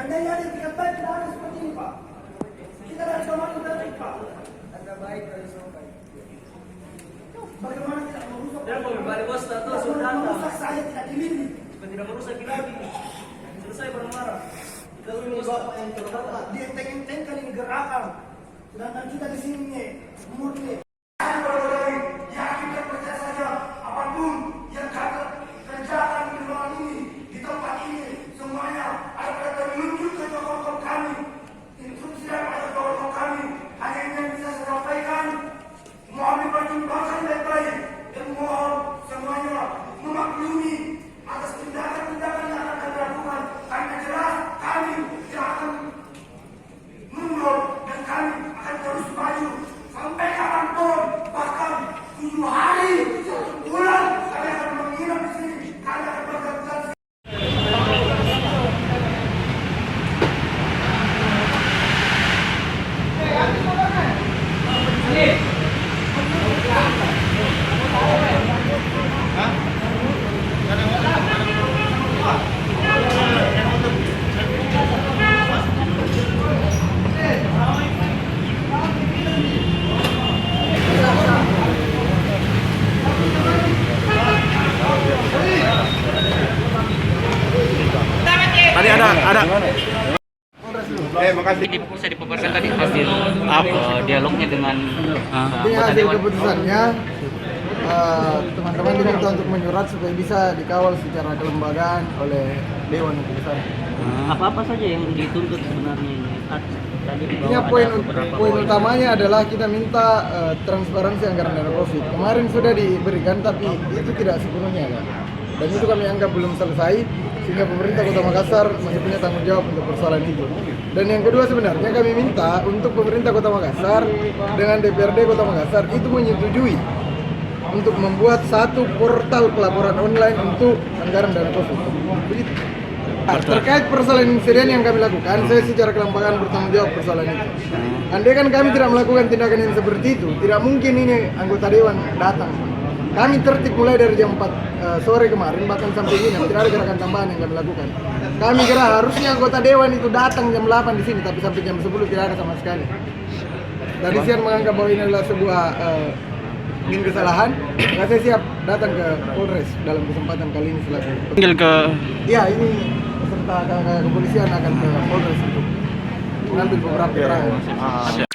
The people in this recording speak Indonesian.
Seandainya ada tiga baik, tidak ada seperti ini, Pak. Kita dari kemarin berarti, Pak. Tanda baik dari Sokai. Bagaimana tidak merusak? Dan mau kembali bos atau sudah merusak saya tidak dimiliki. supaya tidak merusak lagi. Selesai marah. Kita Ini bapak yang terhormat. Dia enteng-entengkan ini gerakan. Sedangkan kita di sini murni. Tadi ada. Makasih. Bisa dipaparkan tadi hasil dialognya dengan anggota hasil dewan. keputusannya teman-teman diminta untuk menyurat supaya bisa dikawal secara kelembagaan oleh Dewan Keputusan. Apa saja yang dituntut sebenarnya ini? Tadi Ini poin utamanya adalah kita minta transparansi anggaran dana Covid. Kemarin sudah diberikan tapi itu tidak sepenuhnya kan. Dan itu kami anggap belum selesai sehingga pemerintah Kota Makassar masih punya tanggung jawab untuk persoalan itu. Dan yang kedua sebenarnya kami minta untuk pemerintah Kota Makassar dengan DPRD Kota Makassar itu menyetujui untuk membuat satu portal pelaporan online untuk anggaran dana Covid. Begitu. Terkait persoalan insiden yang kami lakukan, saya secara kelembagaan bertanggung jawab persoalan itu. Andai kan kami tidak melakukan tindakan yang seperti itu, tidak mungkin ini anggota Dewan datang. Kami tertib mulai dari jam 4 sore kemarin, bahkan sampai ini tidak ada gerakan tambahan yang kami lakukan. Kami kira harusnya anggota Dewan itu datang jam 8 di sini, tapi sampai jam 10 tidak ada sama sekali. Dari siang menganggap bahwa ini adalah sebuah kesalahan, maka saya siap datang ke Polres dalam kesempatan kali ini selaku. Tinggal ke. Ya, ini peserta kepolisian akan ke Polres untuk mengambil beberapa keterangan.